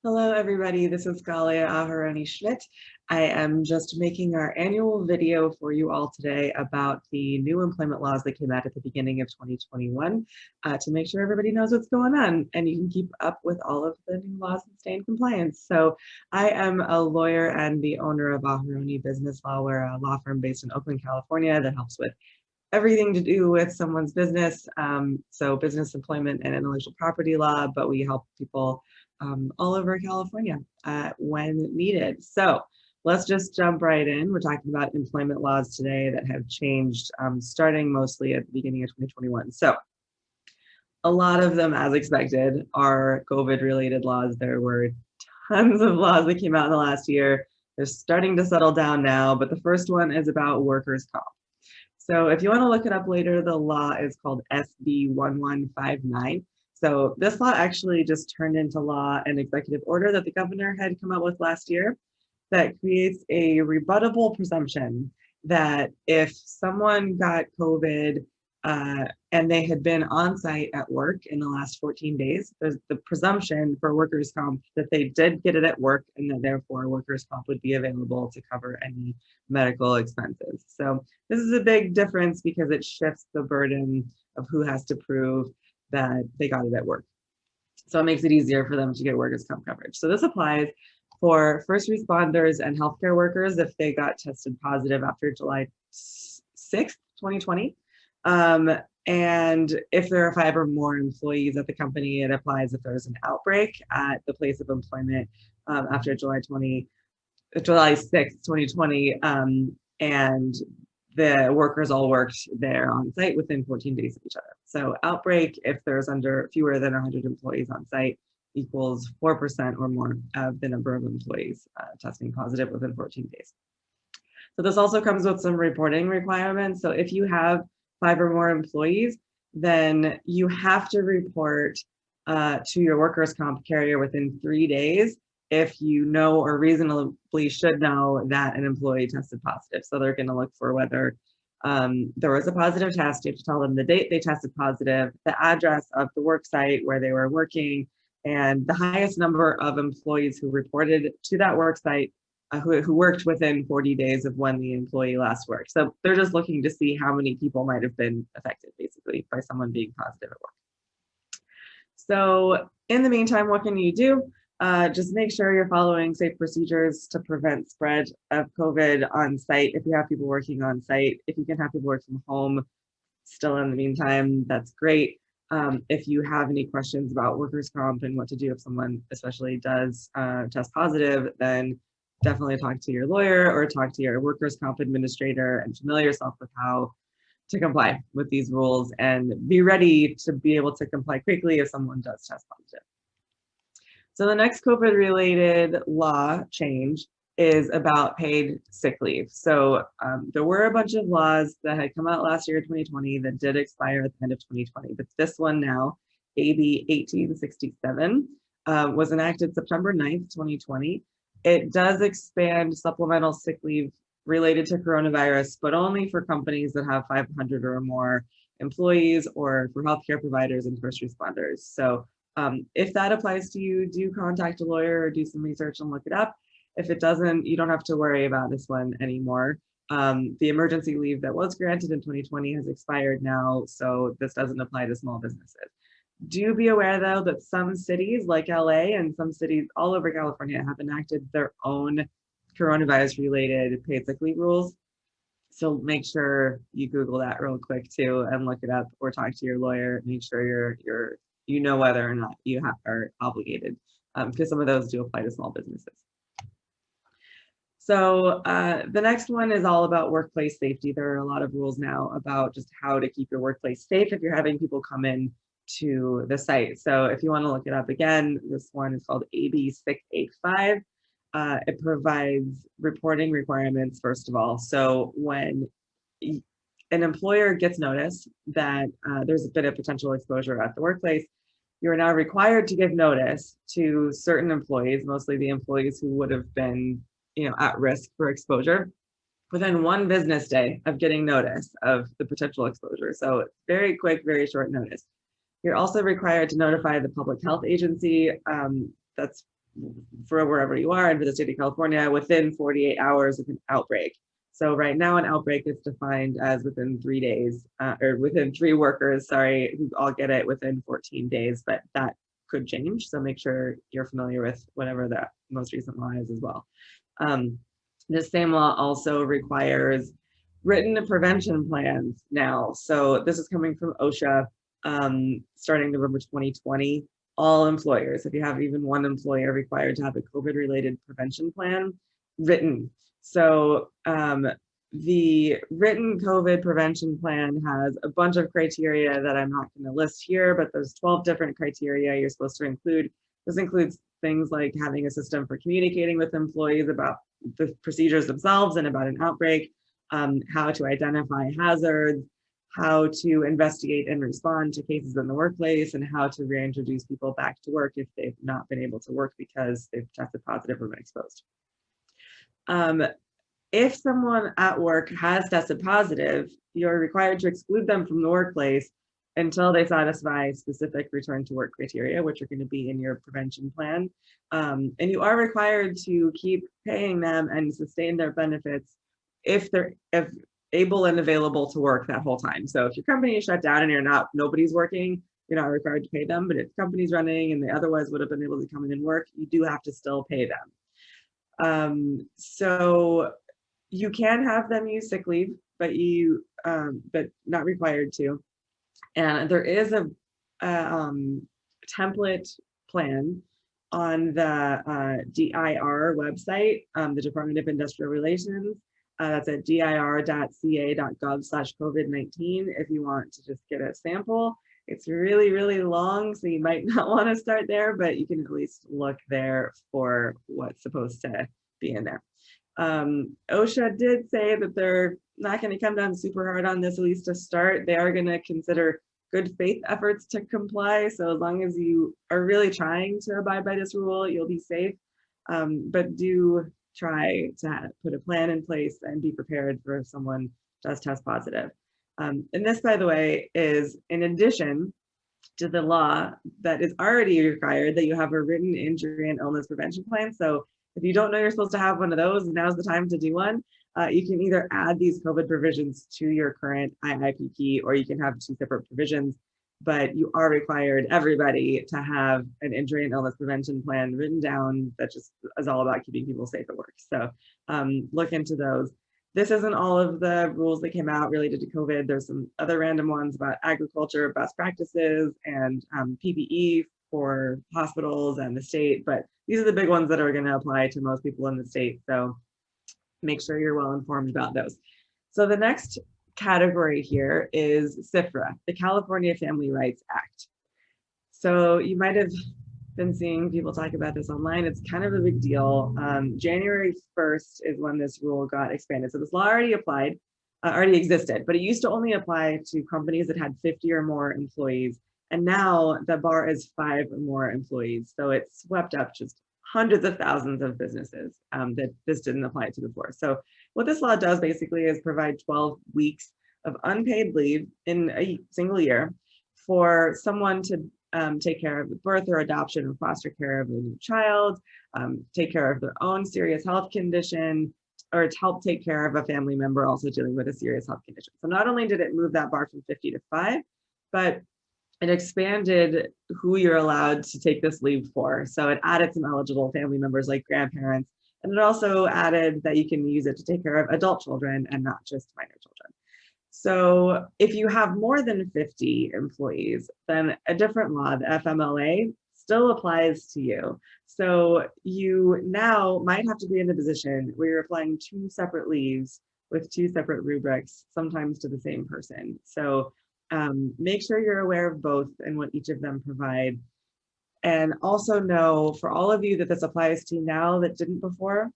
Hello, everybody. This is Galia Aharoni Schmidt. I am just making our annual video for you all today about the new employment laws that came out at the beginning of 2021 to make sure everybody knows what's going on and you can keep up with all of the new laws and stay in compliance. So I am a lawyer and the owner of Aharoni Business Law. We're a law firm based in Oakland, California that helps with everything to do with someone's business, so business, employment, and intellectual property law, but we help people all over California when needed. So let's just jump right in. We're talking about employment laws today that have changed starting mostly at the beginning of 2021. So a lot of them, as expected, are COVID-related laws. There were tons of laws that came out in the last year. They're starting to settle down now, but the first one is about workers' comp. So if you want to look it up later, the law is called SB 1159. So this law actually just turned into law an executive order that the governor had come up with last year that creates a rebuttable presumption that if someone got COVID and they had been on site at work in the last 14 days, there's the presumption for workers' comp that they did get it at work and that therefore workers' comp would be available to cover any medical expenses. So this is a big difference because it shifts the burden of who has to prove that they got it at work. So it makes it easier for them to get workers' comp coverage. So this applies for first responders and healthcare workers if they got tested positive after July 6th, 2020. And if there are 5 or more employees at the company, it applies if there's an outbreak at the place of employment after July 6th, 2020, and the workers all worked there on site within 14 days of each other. So outbreak, if there's under fewer than 100 employees on site, equals 4% or more of the number of employees testing positive within 14 days. So this also comes with some reporting requirements. So if you have 5 or more employees, then you have to report to your workers' comp carrier within 3 days if you know or reasonably should know that an employee tested positive. So they're going to look for whether there was a positive test. You have to tell them the date they tested positive, the address of the work site where they were working, and the highest number of employees who reported to that work site who worked within 40 days of when the employee last worked. So they're just looking to see how many people might have been affected, basically, by someone being positive at work. So in the meantime, what can you do? Just make sure you're following safe procedures to prevent spread of COVID on site. If you have people working on site, if you can have people work from home still in the meantime, that's great. If you have any questions about workers' comp and what to do if someone especially does test positive, then definitely talk to your lawyer or talk to your workers' comp administrator and familiar yourself with how to comply with these rules and be ready to be able to comply quickly if someone does test positive. So the next COVID-related law change is about paid sick leave. So there were a bunch of laws that had come out last year, 2020, that did expire at the end of 2020. But this one now, AB 1867, was enacted September 9th, 2020. It does expand supplemental sick leave related to coronavirus, but only for companies that have 500 or more employees or for healthcare providers and first responders. So if that applies to you, do contact a lawyer or do some research and look it up. If it doesn't, you don't have to worry about this one anymore. The emergency leave that was granted in 2020 has expired now, so this doesn't apply to small businesses. Do be aware, though, that some cities like LA and some cities all over California have enacted their own coronavirus-related paid sick leave rules. So make sure you Google that real quick too and look it up, or talk to your lawyer. Make sure you know whether or not you are obligated, because some of those do apply to small businesses. So the next one is all about workplace safety. There are a lot of rules now about just how to keep your workplace safe if you're having people come in to the site. So if you want to look it up again, this one is called AB 685. It provides reporting requirements, first of all. So when an employer gets notice that there's been a potential exposure at the workplace, you're now required to give notice to certain employees, mostly the employees who would have been, at risk for exposure, within 1 business day of getting notice of the potential exposure. So it's very quick, very short notice. You're also required to notify the public health agency. That's for wherever you are and for the state of California within 48 hours of an outbreak. So right now an outbreak is defined as within 3 days, or within 3 workers, sorry, who all get it within 14 days, but that could change. So make sure you're familiar with whatever the most recent law is as well. This same law also requires written prevention plans now. So this is coming from OSHA, starting November 2020. All employers, if you have even one employee, are required to have a COVID-related prevention plan written. So the written COVID prevention plan has a bunch of criteria that I'm not going to list here, but there's 12 different criteria you're supposed to include. This includes things like having a system for communicating with employees about the procedures themselves and about an outbreak, how to identify hazards, how to investigate and respond to cases in the workplace, and how to reintroduce people back to work if they've not been able to work because they've tested positive or been exposed. If someone at work has tested positive, you're required to exclude them from the workplace until they satisfy specific return to work criteria, which are going to be in your prevention plan. And you are required to keep paying them and sustain their benefits if they're able and available to work that whole time. So if your company is shut down and nobody's working, you're not required to pay them. But if the company's running and they otherwise would have been able to come in and work, you do have to still pay them. So you can have them use sick leave, but not required to. And there is a template plan on the DIR website, the Department of Industrial Relations. That's at dir.ca.gov/COVID-19 if you want to just get a sample. It's really, really long, so you might not want to start there, but you can at least look there for what's supposed to be in there. OSHA did say that they're not going to come down super hard on this, at least to start. They are going to consider good faith efforts to comply. So as long as you are really trying to abide by this rule, you'll be safe. But do try to put a plan in place and be prepared for if someone does test positive. And this, by the way, is in addition to the law that is already required that you have a written injury and illness prevention plan. So if you don't know you're supposed to have one of those, now's the time to do one. You can either add these COVID provisions to your current IIPP, or you can have 2 separate provisions, but you are required, everybody, to have an injury and illness prevention plan written down that just is all about keeping people safe at work. So look into those. This isn't all of the rules that came out related to COVID. There's some other random ones about agriculture, best practices, and PPE for hospitals and the state, but these are the big ones that are going to apply to most people in the state. So make sure you're well informed about those. So the next category here is CFRA, the California Family Rights Act. So you might have been seeing people talk about this online. It's kind of a big deal. January 1st is when this rule got expanded. So this law already existed, but it used to only apply to companies that had 50 or more employees. And now the bar is 5 or more employees. So it swept up just hundreds of thousands of businesses that this didn't apply to before. So what this law does basically is provide 12 weeks of unpaid leave in a single year for someone to take care of the birth or adoption or foster care of a new child, take care of their own serious health condition, or to help take care of a family member also dealing with a serious health condition. So not only did it move that bar from 50 to 5, but it expanded who you're allowed to take this leave for. So it added some eligible family members like grandparents, and it also added that you can use it to take care of adult children and not just minor children. So if you have more than 50 employees, then a different law, the FMLA, still applies to you. So you now might have to be in a position where you're applying 2 separate leaves with 2 separate rubrics, sometimes to the same person. So make sure you're aware of both and what each of them provide. And also know, for all of you that this applies to now that didn't before,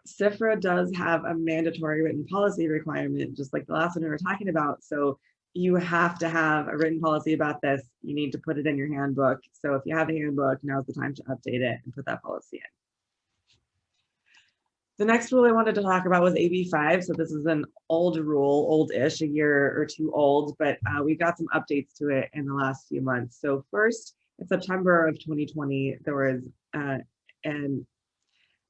CFRA does have a mandatory written policy requirement, just like the last one we were talking about. So you have to have a written policy about this. You need to put it in your handbook. So if you have a handbook, now's the time to update it and put that policy in. The next rule I wanted to talk about was AB 5. So this is an old rule, old-ish, a year or 2 old, but we got some updates to it in the last few months. So first, in September of 2020, there was and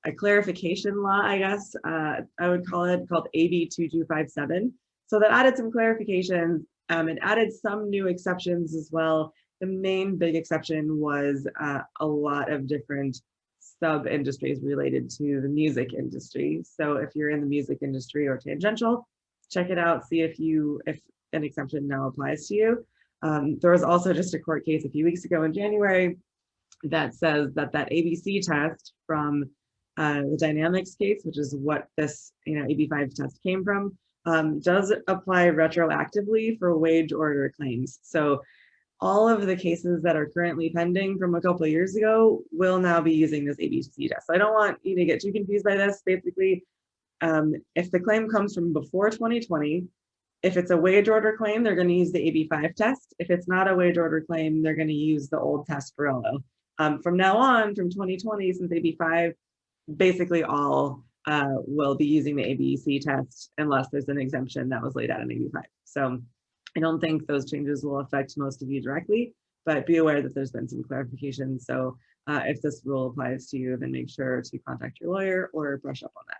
a clarification law, I guess, I would call it, called AB 2257. So that added some clarifications and added some new exceptions as well. The main big exception was a lot of different sub-industries related to the music industry. So if you're in the music industry or tangential, check it out, see if an exemption now applies to you. There was also just a court case a few weeks ago in January that says that ABC test from the dynamics case, which is what this AB5 test came from, does apply retroactively for wage order claims. So all of the cases that are currently pending from a couple of years ago will now be using this ABC test. So I don't want you to get too confused by this. Basically, if the claim comes from before 2020, if it's a wage order claim, they're going to use the AB5 test. If it's not a wage order claim, they're going to use the old test for OLO. From now on, from 2020, since AB5, basically all will be using the ABC test unless there's an exemption that was laid out in AB5. So I don't think those changes will affect most of you directly, but be aware that there's been some clarification. So if this rule applies to you, then make sure to contact your lawyer or brush up on that.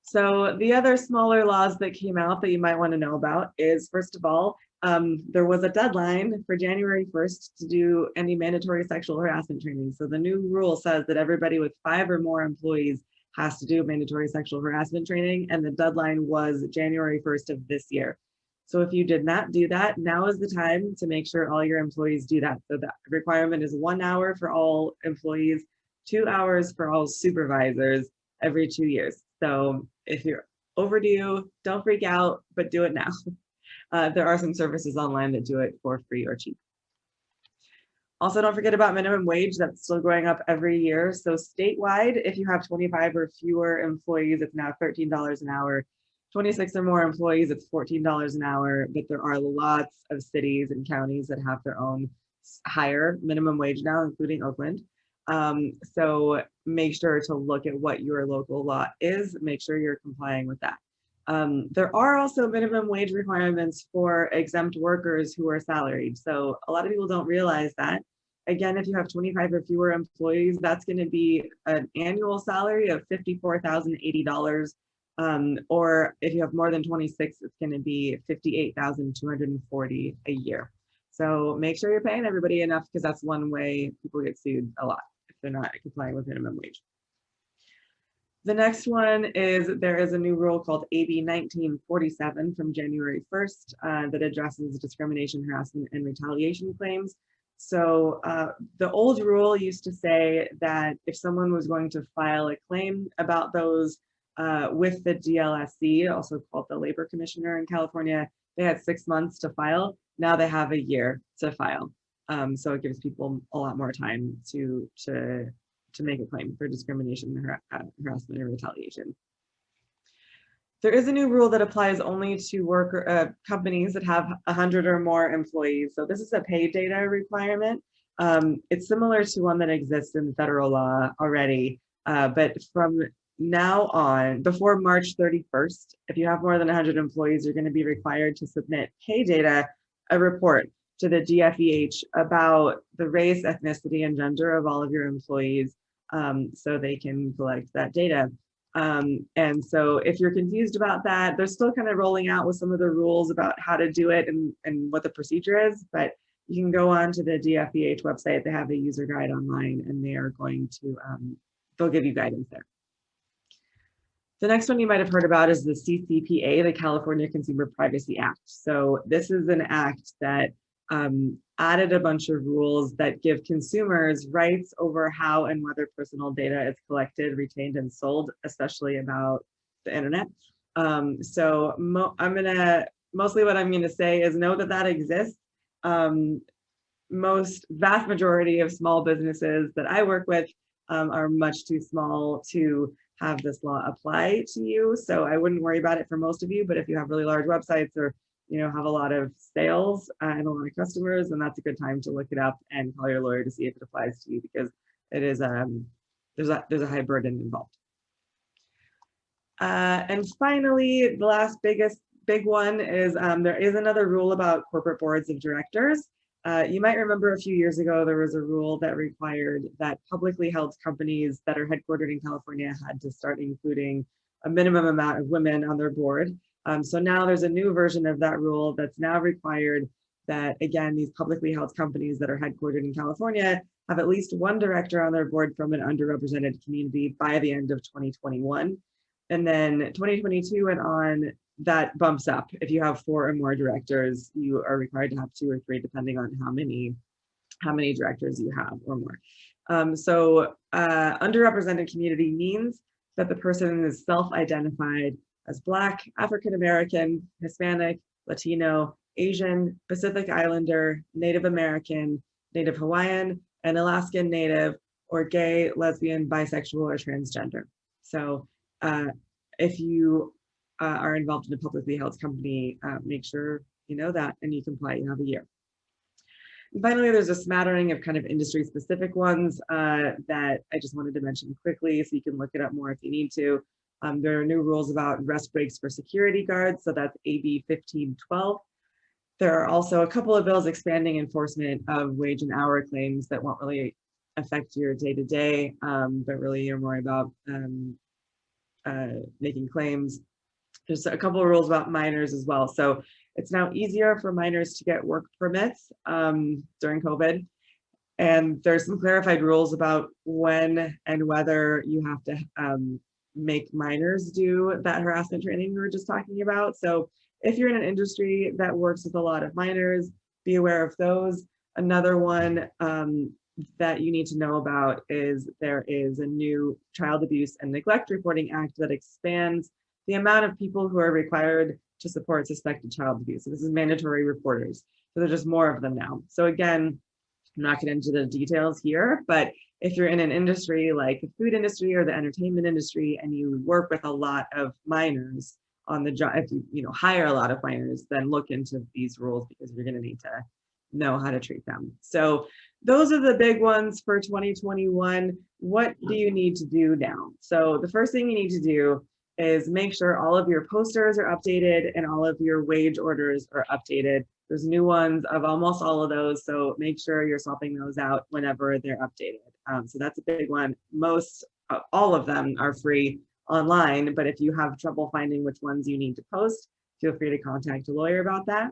So the other smaller laws that came out that you might want to know about is, first of all, there was a deadline for January 1st to do any mandatory sexual harassment training. So the new rule says that everybody with 5 or more employees has to do mandatory sexual harassment training, and the deadline was January 1st of this year. So if you did not do that, now is the time to make sure all your employees do that. So the requirement is 1 hour for all employees, 2 hours for all supervisors every 2 years. So if you're overdue, don't freak out, but do it now. There are some services online that do it for free or cheap. Also, don't forget about minimum wage. That's still going up every year. So statewide, if you have 25 or fewer employees, it's now $13 an hour. 26 or more employees, it's $14 an hour. But there are lots of cities and counties that have their own higher minimum wage now, including Oakland. So make sure to look at what your local law is. Make sure you're complying with that. There are also minimum wage requirements for exempt workers who are salaried. So a lot of people don't realize that. Again, if you have 25 or fewer employees, that's going to be an annual salary of $54,080. Or if you have more than 26, it's going to be $58,240 a year. So make sure you're paying everybody enough, because that's one way people get sued a lot if they're not complying with minimum wage. The next one is there is a new rule called AB 1947 from January 1st that addresses discrimination, harassment, and retaliation claims. So the old rule used to say that if someone was going to file a claim about those with the DLSC, also called the Labor Commissioner in California, they had 6 months to file. Now they have a year to file. So it gives people a lot more time to make a claim for discrimination, harassment, and retaliation. There is a new rule that applies only to companies that have 100 or more employees. So this is a pay data requirement. It's similar to one that exists in federal law already, but from now on, before March 31st, if you have more than 100 employees, you're going to be required to submit pay data, a report to the DFEH about the race, ethnicity, and gender of all of your employees, so they can collect that data. And so if you're confused about that, they're still kind of rolling out with some of the rules about how to do it and what the procedure is, but you can go on to the DFEH website. They have a user guide online, and they are going to, they'll give you guidance there. The next one you might have heard about is the CCPA, the California Consumer Privacy Act. So this is an act that added a bunch of rules that give consumers rights over how and whether personal data is collected, retained, and sold, especially about the internet. So mostly what I'm gonna say is know that that exists. Vast majority of small businesses that I work with are much too small to have this law apply to you. So I wouldn't worry about it for most of you, but if you have really large websites or have a lot of sales and a lot of customers, then that's a good time to look it up and call your lawyer to see if it applies to you, because it is there's a high burden involved. And finally, the last big one is there is another rule about corporate boards of directors. You might remember a few years ago, there was a rule that required that publicly held companies that are headquartered in California had to start including a minimum amount of women on their board. So now there's a new version of that rule that's now required that, again, these publicly held companies that are headquartered in California have at least one director on their board from an underrepresented community by the end of 2021. And then 2022 and on, that bumps up. If you have 4 or more directors, you are required to have 2 or 3, depending on how many directors you have or more. Underrepresented community means that the person is self-identified as Black, African American, Hispanic, Latino, Asian, Pacific Islander, Native American, Native Hawaiian, and Alaskan Native, or gay, lesbian, bisexual, or transgender. So if you are involved in a publicly held company, make sure you know that and you comply. You have a year. And finally, there's a smattering of kind of industry specific ones that I just wanted to mention quickly, so you can look it up more if you need to. There are new rules about rest breaks for security guards, so that's AB 1512. There are also a couple of bills expanding enforcement of wage and hour claims that won't really affect your day-to-day, but really are more about making claims. There's a couple of rules about minors as well. So it's now easier for minors to get work permits during COVID. And there's some clarified rules about when and whether you have to make minors do that harassment training we were just talking about. So if you're in an industry that works with a lot of minors, be aware of those. Another one that you need to know about is there is a new Child Abuse and Neglect Reporting Act that expands the amount of people who are required to support suspected child abuse. So this is mandatory reporters. So there's just more of them now. So again, I'm not getting into the details here, but if you're in an industry like the food industry or the entertainment industry and you work with a lot of minors on the job, if you hire a lot of minors, then look into these rules because you're going to need to know how to treat them. So those are the big ones for 2021. What do you need to do now? So the first thing you need to do is make sure all of your posters are updated and all of your wage orders are updated. There's new ones of almost all of those, so make sure you're swapping those out whenever they're updated. So that's a big one. All of them are free online, but if you have trouble finding which ones you need to post, feel free to contact a lawyer about that.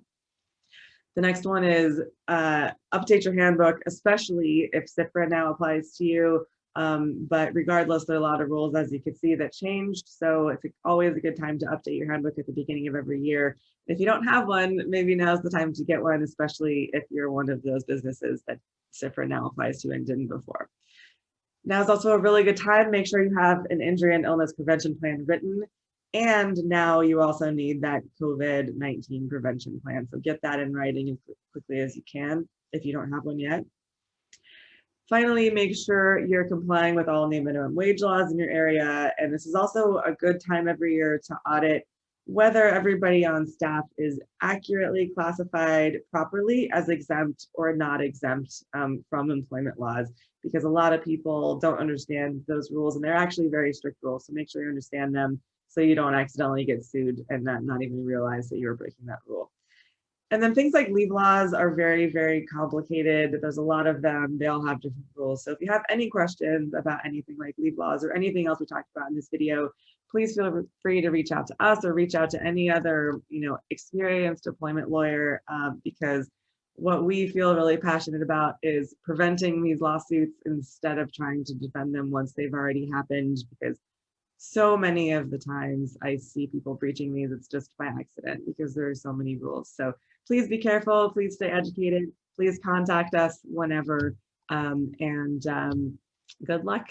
The next one is update your handbook, especially if CCPA now applies to you. But regardless, there are a lot of rules, as you can see, that changed. So it's always a good time to update your handbook at the beginning of every year. If you don't have one, maybe now's the time to get one, especially if you're one of those businesses that CCPA now applies to and didn't before. Now is also a really good time. Make sure you have an injury and illness prevention plan written. And now you also need that COVID-19 prevention plan. So get that in writing as quickly as you can if you don't have one yet. Finally, make sure you're complying with all the minimum wage laws in your area. And this is also a good time every year to audit whether everybody on staff is accurately classified properly as exempt or not exempt from employment laws, because a lot of people don't understand those rules and they're actually very strict rules. So make sure you understand them so you don't accidentally get sued and not even realize that you're breaking that rule. And then things like leave laws are very, very complicated. There's a lot of them. They all have different rules. So if you have any questions about anything like leave laws or anything else we talked about in this video, please feel free to reach out to us or reach out to any other, experienced employment lawyer, because what we feel really passionate about is preventing these lawsuits instead of trying to defend them once they've already happened, because so many of the times I see people breaching these, it's just by accident because there are so many rules. So please be careful, please stay educated, please contact us whenever, and good luck